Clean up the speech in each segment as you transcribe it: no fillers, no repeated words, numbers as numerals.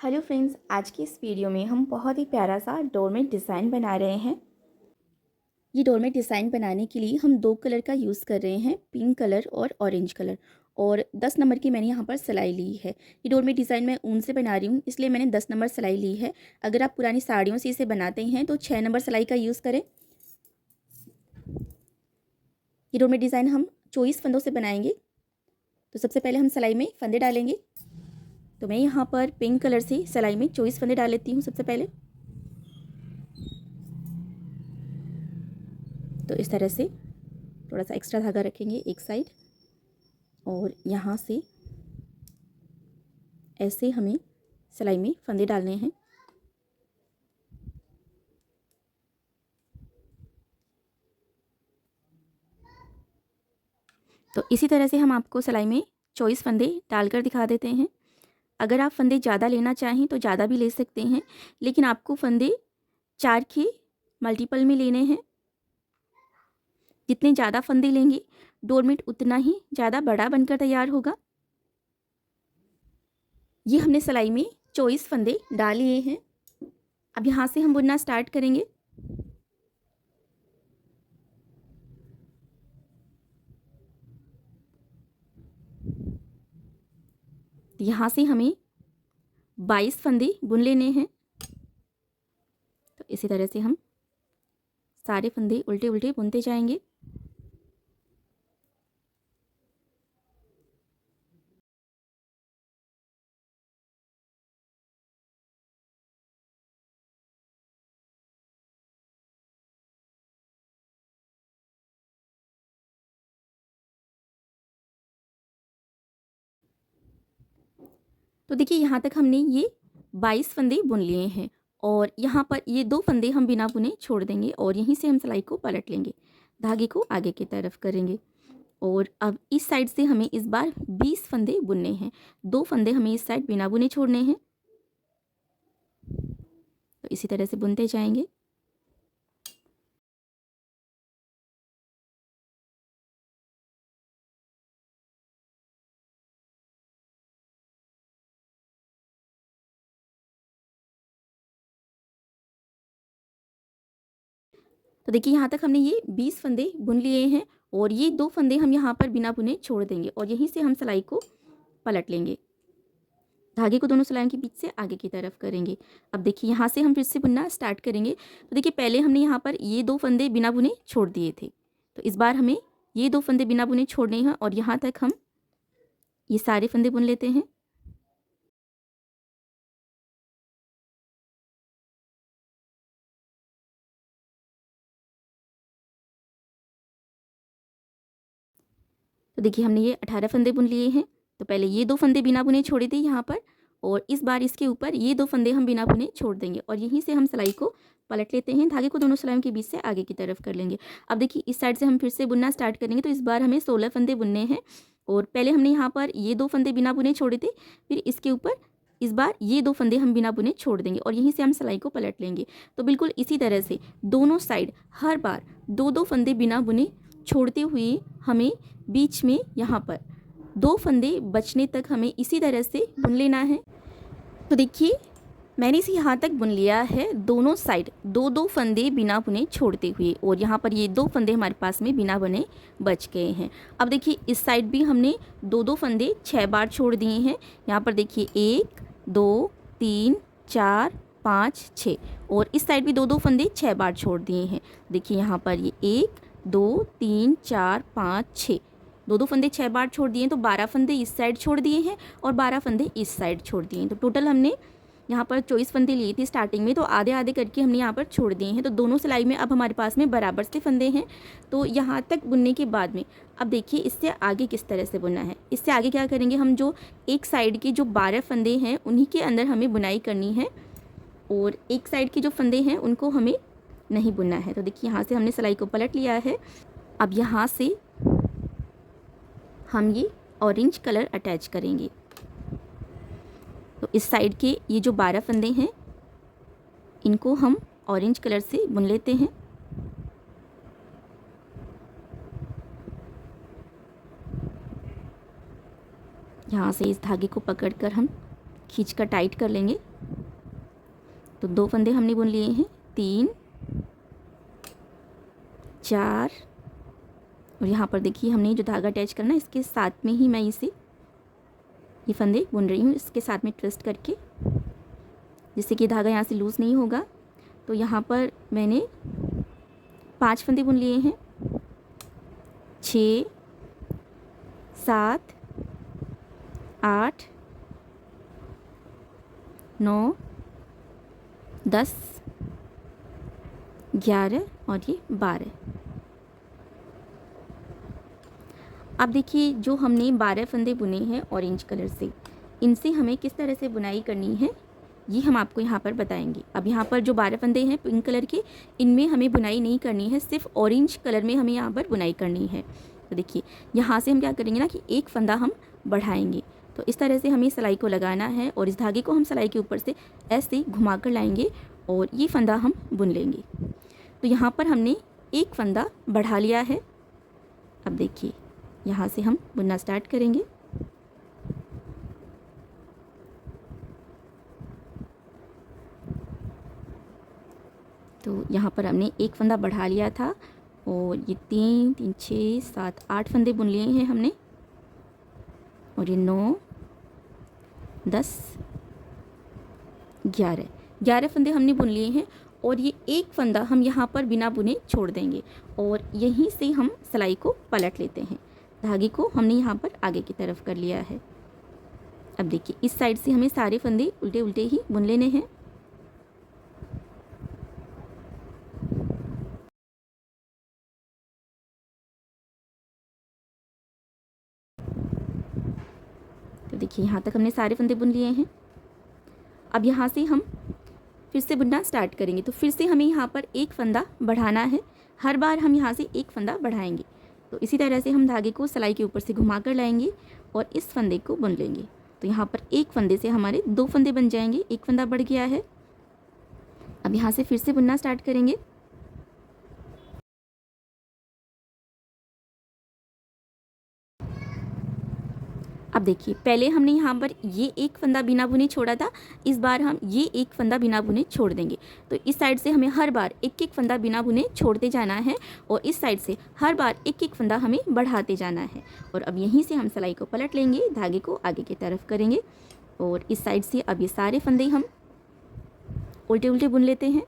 Hello friends, आज की इस वीडियो में हम बहुत ही प्यारा सा डोरमेट डिज़ाइन बना रहे हैं। ये डोरमेट डिज़ाइन बनाने के लिए हम दो कलर का यूज़ कर रहे हैं, पिंक कलर और ऑरेंज कलर। और 10 नंबर की मैंने यहाँ पर सिलाई ली है। ये डोरमेट डिज़ाइन मैं ऊन से बना रही हूँ, इसलिए मैंने 10 नंबर सिलाई ली है। अगर आप पुरानी साड़ियों से इसे बनाते हैं तो 6 नंबर सिलाई का यूज़ करें। ये डोरमेट डिज़ाइन हम 24 फंदों से बनाएंगे। तो सबसे पहले हम सिलाई में फंदे डालेंगे। तो मैं यहाँ पर पिंक कलर से सिलाई में 24 फंदे डाल लेती हूँ सबसे पहले। तो इस तरह से थोड़ा सा एक्स्ट्रा धागा रखेंगे एक साइड, और यहाँ से ऐसे हमें सिलाई में फंदे डालने हैं। तो इसी तरह से हम आपको सिलाई में 24 फंदे डालकर दिखा देते हैं। अगर आप फंदे ज़्यादा लेना चाहें तो ज़्यादा भी ले सकते हैं, लेकिन आपको फंदे 4 के मल्टीपल में लेने हैं। जितने ज़्यादा फंदे लेंगे डोरमेट उतना ही ज़्यादा बड़ा बनकर तैयार होगा। ये हमने सिलाई में 24 फंदे डाल लिए हैं। अब यहाँ से हम बुनना स्टार्ट करेंगे। यहाँ से हमें 22 फंदे बुन लेने हैं। तो इसी तरह से हम सारे फंदे उल्टे उल्टे बुनते जाएंगे। तो देखिए, यहाँ तक हमने ये 22 फंदे बुन लिए हैं, और यहाँ पर ये 2 फंदे हम बिना बुने छोड़ देंगे और यहीं से हम सिलाई को पलट लेंगे, धागे को आगे की तरफ करेंगे। और अब इस साइड से हमें इस बार 20 फंदे बुनने हैं। 2 फंदे हमें इस साइड बिना बुने छोड़ने हैं। तो इसी तरह से बुनते जाएंगे। तो देखिए, यहाँ तक हमने ये 20 फंदे बुन लिए हैं, और ये 2 फंदे हम यहाँ पर बिना बुने छोड़ देंगे और यहीं से हम सिलाई को पलट लेंगे, धागे को दोनों सिलाइयों के बीच से आगे की तरफ करेंगे। अब देखिए, यहाँ से हम फिर से बुनना स्टार्ट करेंगे। तो देखिए, पहले हमने यहाँ पर ये 2 फंदे बिना बुने छोड़ दिए थे, तो इस बार हमें ये 2 फंदे बिना बुने छोड़ने हैं और यहाँ तक हम ये सारे फंदे बुन लेते हैं। तो देखिए, हमने ये 18 फंदे बुन लिए हैं। तो पहले ये 2 फंदे बिना बुने छोड़े थे यहाँ पर, और इस बार इसके ऊपर ये 2 फंदे हम बिना बुने छोड़ देंगे और यहीं से हम सिलाई को पलट लेते हैं, धागे को दोनों सिलाइयों के बीच से आगे की तरफ कर लेंगे। अब देखिए, इस साइड से हम फिर से बुनना स्टार्ट करेंगे। तो इस बार हमें 16 फंदे बुनने हैं, और पहले हमने यहाँ पर ये 2 फंदे बिना बुने छोड़े थे, फिर इसके ऊपर इस बार ये 2 फंदे हम बिना बुने छोड़ देंगे और यहीं से हम सिलाई को पलट लेंगे। तो बिल्कुल इसी तरह से दोनों साइड हर बार 2-2 फंदे बिना बुने छोड़ते हुए हमें बीच में यहाँ पर 2 फंदे बचने तक हमें इसी तरह से बुन लेना है। तो देखिए, मैंने इसे यहाँ तक बुन लिया है, दोनों साइड 2-2 फंदे बिना बुने छोड़ते हुए, और यहाँ पर ये 2 फंदे हमारे पास में बिना बुने बच गए हैं। अब देखिए, इस साइड भी हमने 2-2 फंदे 6 बार छोड़ दिए हैं। यहाँ पर देखिए 1 2 3 4 5 6, और इस साइड भी 2-2 फंदे 6 बार छोड़ दिए हैं। देखिए, यहाँ पर ये 1 2 3 4 5 6, 2-2 फंदे 6 बार छोड़ दिए हैं, तो 12 फंदे इस साइड छोड़ दिए हैं और 12 फंदे इस साइड छोड़ दिए हैं। तो टोटल हमने यहाँ पर 24 फंदे लिए थे स्टार्टिंग में, तो आधे आधे करके हमने यहाँ पर छोड़ दिए हैं। तो दोनों सिलाई में अब हमारे पास में बराबर से फंदे हैं। तो यहाँ तक बुनने के बाद में अब देखिए, इससे आगे किस तरह से बुनना है। इससे आगे क्या करेंगे, हम जो एक साइड के जो 12 फंदे हैं उन्हीं के अंदर हमें बुनाई करनी है, और एक साइड के जो फंदे हैं उनको हमें नहीं बुनना है। तो देखिए, यहाँ से हमने सिलाई को पलट लिया है। अब यहाँ से हम ये ऑरेंज कलर अटैच करेंगे। तो इस साइड के ये जो 12 फंदे हैं इनको हम ऑरेंज कलर से बुन लेते हैं। यहाँ से इस धागे को पकड़कर हम खींच कर टाइट कर लेंगे। तो 2 फंदे हमने बुन लिए हैं, 3 4 और यहाँ पर देखिए हमने जो धागा अटैच करना है इसके साथ में ही मैं ये फंदे बुन रही हूँ, इसके साथ में ट्विस्ट करके, जिससे कि धागा यहाँ से लूज़ नहीं होगा। तो यहाँ पर मैंने 5 फंदे बुन लिए हैं, 6 7 8 9 10 11 और ये 12। अब देखिए जो हमने 12 फंदे बुने हैं ऑरेंज कलर से, इनसे हमें किस तरह से बुनाई करनी है ये हम आपको यहाँ पर बताएंगे। अब यहाँ पर जो 12 फंदे हैं पिंक कलर के, इनमें हमें बुनाई नहीं करनी है, सिर्फ ऑरेंज कलर में हमें यहाँ पर बुनाई करनी है। तो देखिए यहाँ से हम क्या करेंगे ना कि एक फंदा हम बढ़ाएंगे। तो इस तरह से हमें सिलाई को लगाना है और इस धागे को हम सिलाई के ऊपर से ऐसे घुमा कर लाएंगे और ये फंदा हम बुन लेंगे। तो यहाँ पर हमने एक फंदा बढ़ा लिया है। अब देखिए यहाँ से हम बुनना स्टार्ट करेंगे। तो यहाँ पर हमने एक फंदा बढ़ा लिया था और ये 3 3 6 7 8 फंदे बुन लिए हैं हमने, और ये 9 10 11 फंदे हमने बुन लिए हैं। और ये एक फंदा हम यहाँ पर बिना बुने छोड़ देंगे और यहीं से हम सिलाई को पलट लेते हैं। धागे को हमने यहाँ पर आगे की तरफ कर लिया है। अब देखिए इस साइड से हमें सारे फंदे उल्टे उल्टे ही बुन लेने हैं। तो देखिए यहाँ तक हमने सारे फंदे बुन लिए हैं। अब यहाँ से हम फिर से बुनना स्टार्ट करेंगे। तो फिर से हमें यहाँ पर एक फंदा बढ़ाना है, हर बार हम यहाँ से एक फंदा बढ़ाएंगे। तो इसी तरह से हम धागे को सिलाई के ऊपर से घुमा कर लाएंगे और इस फंदे को बुन लेंगे। तो यहाँ पर एक फंदे से हमारे 2 फंदे बन जाएंगे, एक फंदा बढ़ गया है। अब यहाँ से फिर से बुनना स्टार्ट करेंगे। अब देखिए पहले हमने यहाँ पर ये एक फंदा बिना बुने छोड़ा था, इस बार हम ये एक फंदा बिना बुने छोड़ देंगे। तो इस साइड से हमें हर बार एक एक फंदा बिना बुने छोड़ते जाना है और इस साइड से हर बार एक एक फंदा हमें बढ़ाते जाना है। और अब यहीं से हम सिलाई को पलट लेंगे, धागे को आगे की तरफ करेंगे और इस साइड से अब ये सारे फंदे हम उल्टे उल्टे बुन लेते हैं।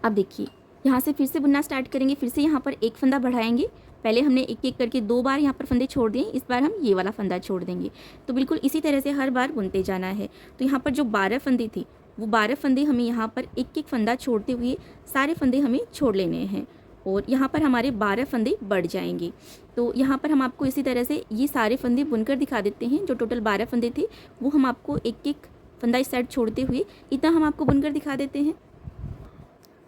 अब देखिए यहाँ से फिर से बुनना स्टार्ट करेंगे। फिर से यहाँ पर एक फंदा बढ़ाएंगे। पहले हमने एक एक करके 2 बार यहाँ पर फंदे छोड़ दिए, इस बार हम ये वाला फंदा छोड़ देंगे। तो बिल्कुल इसी तरह से हर बार बुनते जाना है। तो यहाँ पर जो 12 फंदे थे वो 12 फंदे हमें यहाँ पर एक एक फंदा छोड़ते हुए सारे फंदे हमें छोड़ लेने हैं और यहाँ पर हमारे 12 फंदे बढ़ जाएंगे। तो यहाँ पर हम आपको इसी तरह से ये सारे फंदे बुनकर दिखा देते हैं। जो टोटल 12 फंदे थे वो हम आपको एक एक फंदा इस साइड छोड़ते हुए इतना हम आपको बुनकर दिखा देते हैं।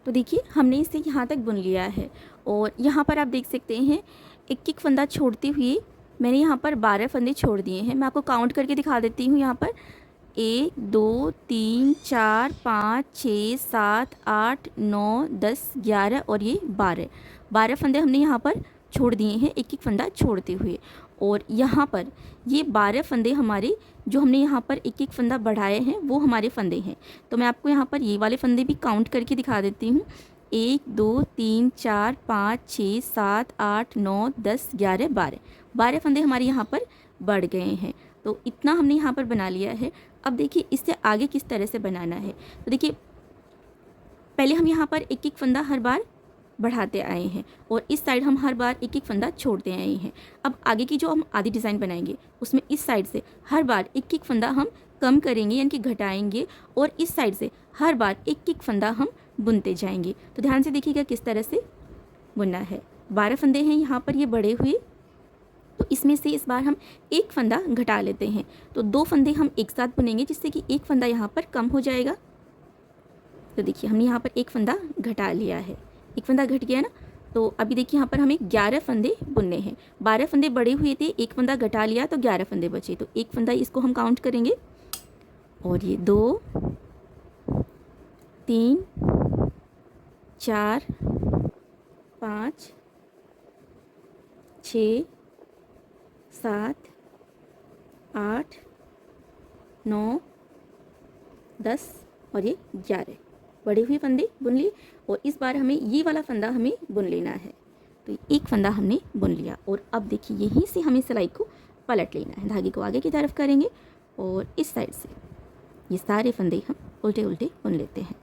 तो देखिए हमने इसे यहाँ तक बुन लिया है और यहाँ पर आप देख सकते हैं एक एक फंदा छोड़ते हुए मैंने यहाँ पर 12 फंदे छोड़ दिए हैं। मैं आपको काउंट करके दिखा देती हूँ। यहाँ पर 1 2 3 4 5 6 7 8 9 10 11 और ये 12 फंदे हमने यहाँ पर छोड़ दिए हैं एक एक फंदा छोड़ते हुए। और यहाँ पर ये 12 फंदे हमारे जो हमने यहाँ पर एक एक फंदा बढ़ाए हैं वो हमारे फंदे हैं। तो मैं आपको यहाँ पर ये वाले फंदे भी काउंट करके दिखा देती हूँ। 1 2 3 4 5 6 7 8 9 10 11 12 फंदे हमारे यहाँ पर बढ़ गए हैं। तो इतना हमने यहाँ पर बना लिया है। अब देखिए इससे आगे किस तरह से बनाना है। तो देखिए पहले हम यहाँ पर एक एक फंदा हर बार बढ़ाते आए हैं और इस साइड हम हर बार एक एक फंदा छोड़ते आए हैं। अब आगे की जो हम आधी डिज़ाइन बनाएंगे उसमें इस साइड से हर बार एक एक फंदा हम कम करेंगे यानी कि घटाएंगे और इस साइड से हर बार एक एक फंदा हम बुनते जाएंगे। तो ध्यान से देखिएगा किस तरह से बुनना है। 12 फंदे हैं यहाँ पर ये बड़े हुए, तो इसमें से इस बार हम एक फंदा घटा लेते हैं। तो 2 फंदे हम एक साथ बुनेंगे जिससे कि एक फंदा यहाँ पर कम हो जाएगा। तो देखिए हमने यहाँ पर एक फंदा घटा लिया है, एक फंदा घट गया ना। तो अभी देखिए यहाँ पर हमें 11 फंदे बुनने हैं। 12 फंदे बड़े हुए थे, एक फंदा घटा लिया तो 11 फंदे बचे। तो एक फंदा इसको हम काउंट करेंगे और ये 2 3 4 5 6 7 8 9 10 और ये 11 बड़े हुए फंदे बुन लिए। और इस बार हमें ये वाला फंदा हमें बुन लेना है। तो एक फंदा हमने बुन लिया और अब देखिए यहीं से हमें सिलाई को पलट लेना है। धागे को आगे की तरफ करेंगे और इस साइड से ये सारे फंदे हम उल्टे उल्टे बुन लेते हैं।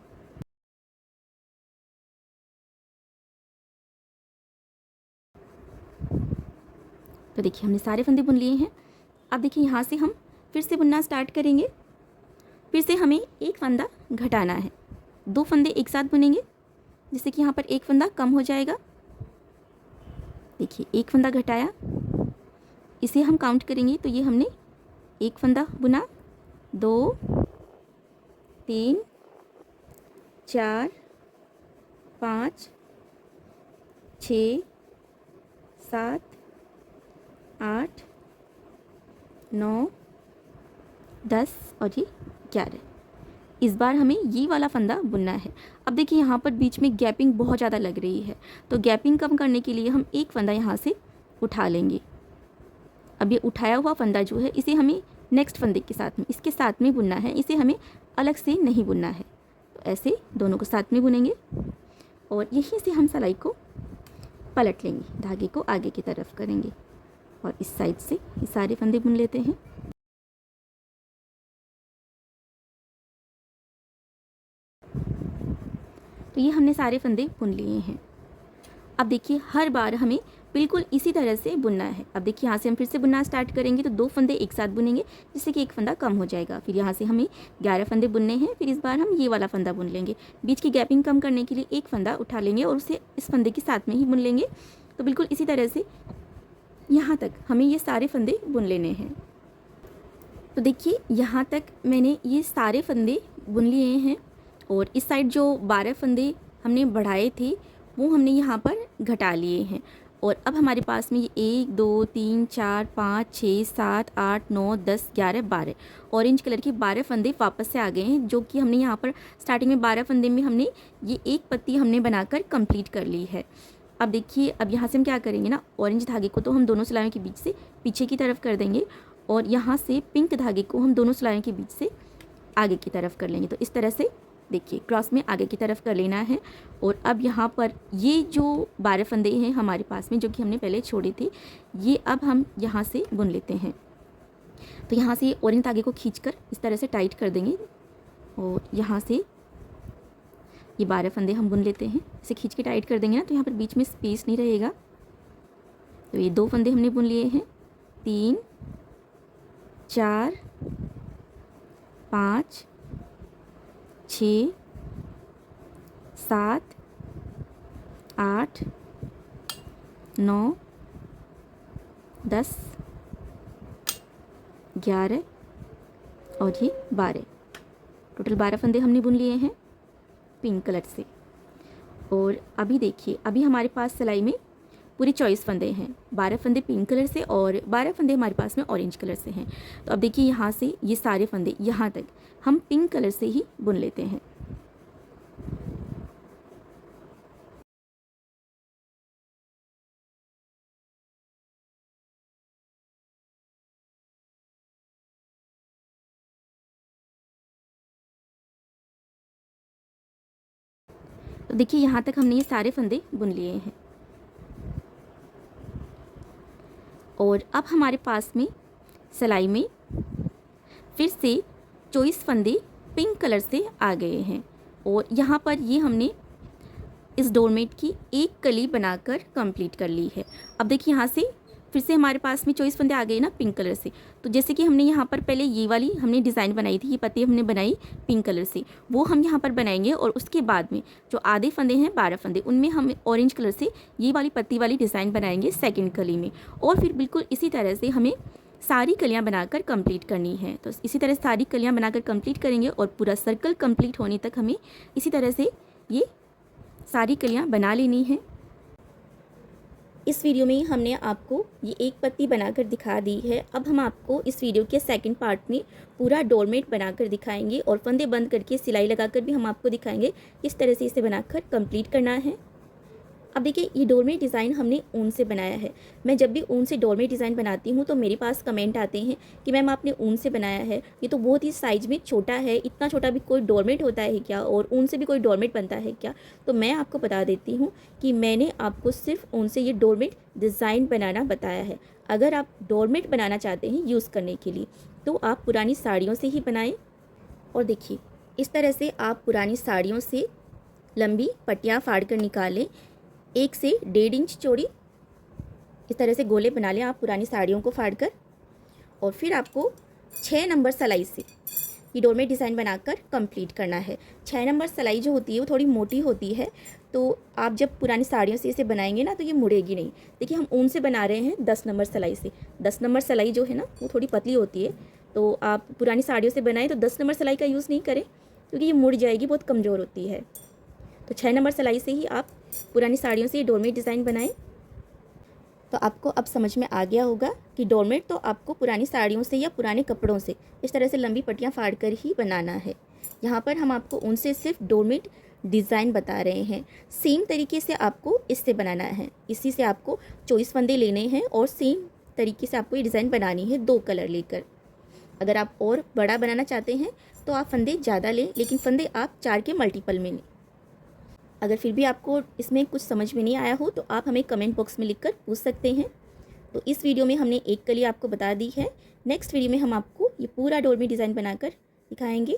तो देखिए हमने सारे फंदे बुन लिए हैं। अब देखिए यहाँ से हम फिर से बुनना स्टार्ट करेंगे। फिर से हमें एक फंदा घटाना है। 2 फंदे एक साथ बुनेंगे जिससे कि यहाँ पर एक फंदा कम हो जाएगा। देखिए एक फंदा घटाया, इसे हम काउंट करेंगे तो ये हमने एक फंदा बुना, 2 3 4 5 6 7 8 9 10 और ये 11। इस बार हमें ये वाला फंदा बुनना है। अब देखिए यहाँ पर बीच में गैपिंग बहुत ज़्यादा लग रही है, तो गैपिंग कम करने के लिए हम एक फंदा यहाँ से उठा लेंगे। अब ये उठाया हुआ फंदा जो है इसे हमें नेक्स्ट फंदे के साथ में, इसके साथ में बुनना है, इसे हमें अलग से नहीं बुनना है। तो ऐसे दोनों को साथ में बुनेंगे और यहीं से हम सिलाई को पलट लेंगे, धागे को आगे की तरफ करेंगे और इस साइड से ये सारे फंदे बुन लेते हैं। तो ये हमने सारे फंदे बुन लिए हैं। अब देखिए हर बार हमें बिल्कुल इसी तरह से बुनना है। अब देखिए यहाँ से हम फिर से बुनना स्टार्ट करेंगे तो 2 फंदे एक साथ बुनेंगे जिससे कि एक फंदा कम हो जाएगा। फिर यहाँ से हमें 11 फंदे बुनने हैं। फिर इस बार हम ये वाला फंदा बुन लेंगे। बीच की गैपिंग कम करने के लिए एक फंदा उठा लेंगे और उसे इस फंदे के साथ में ही बुन लेंगे। तो बिल्कुल इसी तरह से यहाँ तक हमें ये सारे फंदे बुन लेने हैं। तो देखिए यहाँ तक मैंने ये सारे फंदे बुन लिए हैं और इस साइड जो 12 फंदे हमने बढ़ाए थे वो हमने यहाँ पर घटा लिए हैं। और अब हमारे पास में ये 1 2 3 4 5 6 7 8 9 10 11 12 ऑरेंज कलर के 12 फंदे वापस से आ गए हैं, जो कि हमने यहाँ पर स्टार्टिंग में 12 फंदे में हमने ये एक पत्ती हमने बनाकर कंप्लीट कर ली है। अब देखिए अब यहाँ से हम क्या करेंगे ना, ऑरेंज धागे को तो हम दोनों सिलाइयों के बीच से पीछे की तरफ कर देंगे और यहाँ से पिंक धागे को हम दोनों सिलाइयों के बीच से आगे की तरफ कर लेंगे। तो इस तरह से देखिए क्रॉस में आगे की तरफ कर लेना है। और अब यहाँ पर ये जो 12 फंदे हैं हमारे पास में जो कि हमने पहले छोड़े थे, ये अब हम यहाँ से बुन लेते हैं। तो यहाँ से ऑरेंज धागे को खींचकर इस तरह से टाइट कर देंगे और यहाँ से ये 12 फंदे हम बुन लेते हैं। इसे खींच के टाइट कर देंगे ना तो यहाँ पर बीच में स्पेस नहीं रहेगा। तो ये 2 फंदे हमने बुन लिए हैं, 3 4 5 6 7 8 9 10 11 और ये 12, टोटल 12 फंदे हमने बुन लिए हैं पिंक कलर से। और अभी देखिए अभी हमारे पास सिलाई में पूरी 24 फंदे हैं, 12 फंदे पिंक कलर से और 12 फंदे हमारे पास में ऑरेंज कलर से हैं। तो अब देखिए यहाँ से ये सारे फंदे यहाँ तक हम पिंक कलर से ही बुन लेते हैं। तो देखिए यहाँ तक हमने ये सारे फंदे बुन लिए हैं और अब हमारे पास में सिलाई में फिर से 24 फंदे पिंक कलर से आ गए हैं। और यहाँ पर ये हमने इस डोरमेट की एक कली बनाकर कंप्लीट कर ली है। अब देखिए यहाँ से फिर से हमारे पास में 24 फंदे आ गए ना पिंक कलर से। तो जैसे कि हमने यहाँ पर पहले ये वाली हमने डिज़ाइन बनाई थी, ये पत्ती हमने बनाई पिंक कलर से, वो हम यहाँ पर बनाएंगे और उसके बाद में जो आधे फंदे हैं 12 फंदे उनमें हम ऑरेंज कलर से ये वाली पत्ती वाली डिज़ाइन बनाएंगे सेकेंड कली में। और फिर बिल्कुल इसी तरह से हमें सारी कलियाँ बनाकर कंप्लीट करनी है। तो इसी तरह सारी कलियाँ बनाकर कंप्लीट करेंगे और पूरा सर्कल कंप्लीट होने तक हमें इसी तरह से ये सारी कलियाँ बना लेनी है। इस वीडियो में हमने आपको ये एक पत्ती बनाकर दिखा दी है। अब हम आपको इस वीडियो के सेकंड पार्ट में पूरा डोरमेट बनाकर दिखाएंगे और फंदे बंद करके सिलाई लगाकर भी हम आपको दिखाएंगे किस तरह से इसे बनाकर कंप्लीट करना है। अब देखिए ये डोरमेट डिज़ाइन हमने ऊन से बनाया है। मैं जब भी ऊन से डोरमेट डिज़ाइन बनाती हूँ तो मेरे पास कमेंट आते हैं कि मैम आपने ऊन से बनाया है, ये तो बहुत ही साइज़ में छोटा है, इतना छोटा भी कोई डोरमेट होता है क्या, और ऊन से भी कोई डोरमेट बनता है क्या। तो मैं आपको बता देती हूँ कि मैंने आपको सिर्फ ऊन से ये डोरमेट डिज़ाइन बनाना बताया है। अगर आप डोरमेट बनाना चाहते हैं यूज़ करने के लिए तो आप पुरानी साड़ियों से ही बनाएं। और देखिए इस तरह से आप पुरानी साड़ियों से लंबी पट्टियाँ फाड़ कर निकालें, 1 से 1.5 इंच चौड़ी इस तरह से गोले बना लें आप पुरानी साड़ियों को फाड़ कर। और फिर आपको 6 नंबर सिलाई से ये डोरमेट डिज़ाइन बनाकर कंप्लीट करना है। 6 नंबर सिलाई जो होती है वो थोड़ी मोटी होती है, तो आप जब पुरानी साड़ियों से इसे बनाएंगे ना तो ये मुड़ेगी नहीं। देखिए हम ऊन से बना रहे हैं 10 नंबर सिलाई से। 10 नंबर सिलाई जो है ना वो थोड़ी पतली होती है, तो आप पुरानी साड़ियों से बनाएं तो 10 नंबर सिलाई का यूज़ नहीं करें क्योंकि ये मुड़ जाएगी, बहुत कमज़ोर होती है। तो 6 नंबर सिलाई से ही आप पुरानी साड़ियों से ये डोरमेट डिज़ाइन बनाएं। तो आपको अब समझ में आ गया होगा कि डोरमेट तो आपको पुरानी साड़ियों से या पुराने कपड़ों से इस तरह से लंबी पट्टियाँ फाड़ कर ही बनाना है। यहाँ पर हम आपको उनसे सिर्फ डोरमेट डिज़ाइन बता रहे हैं। सेम तरीके से आपको इससे बनाना है। इसी से आपको 24 फंदे लेने हैं और सेम तरीके से आपको ये डिज़ाइन बनानी है 2 कलर लेकर। अगर आप और बड़ा बनाना चाहते हैं तो आप फंदे ज़्यादा लें, लेकिन फंदे आप 4 के मल्टीपल में लें। अगर फिर भी आपको इसमें कुछ समझ में नहीं आया हो तो आप हमें कमेंट बॉक्स में लिखकर पूछ सकते हैं। तो इस वीडियो में हमने एक कली आपको बता दी है। नेक्स्ट वीडियो में हम आपको ये पूरा डोरमेट डिज़ाइन बनाकर दिखाएंगे।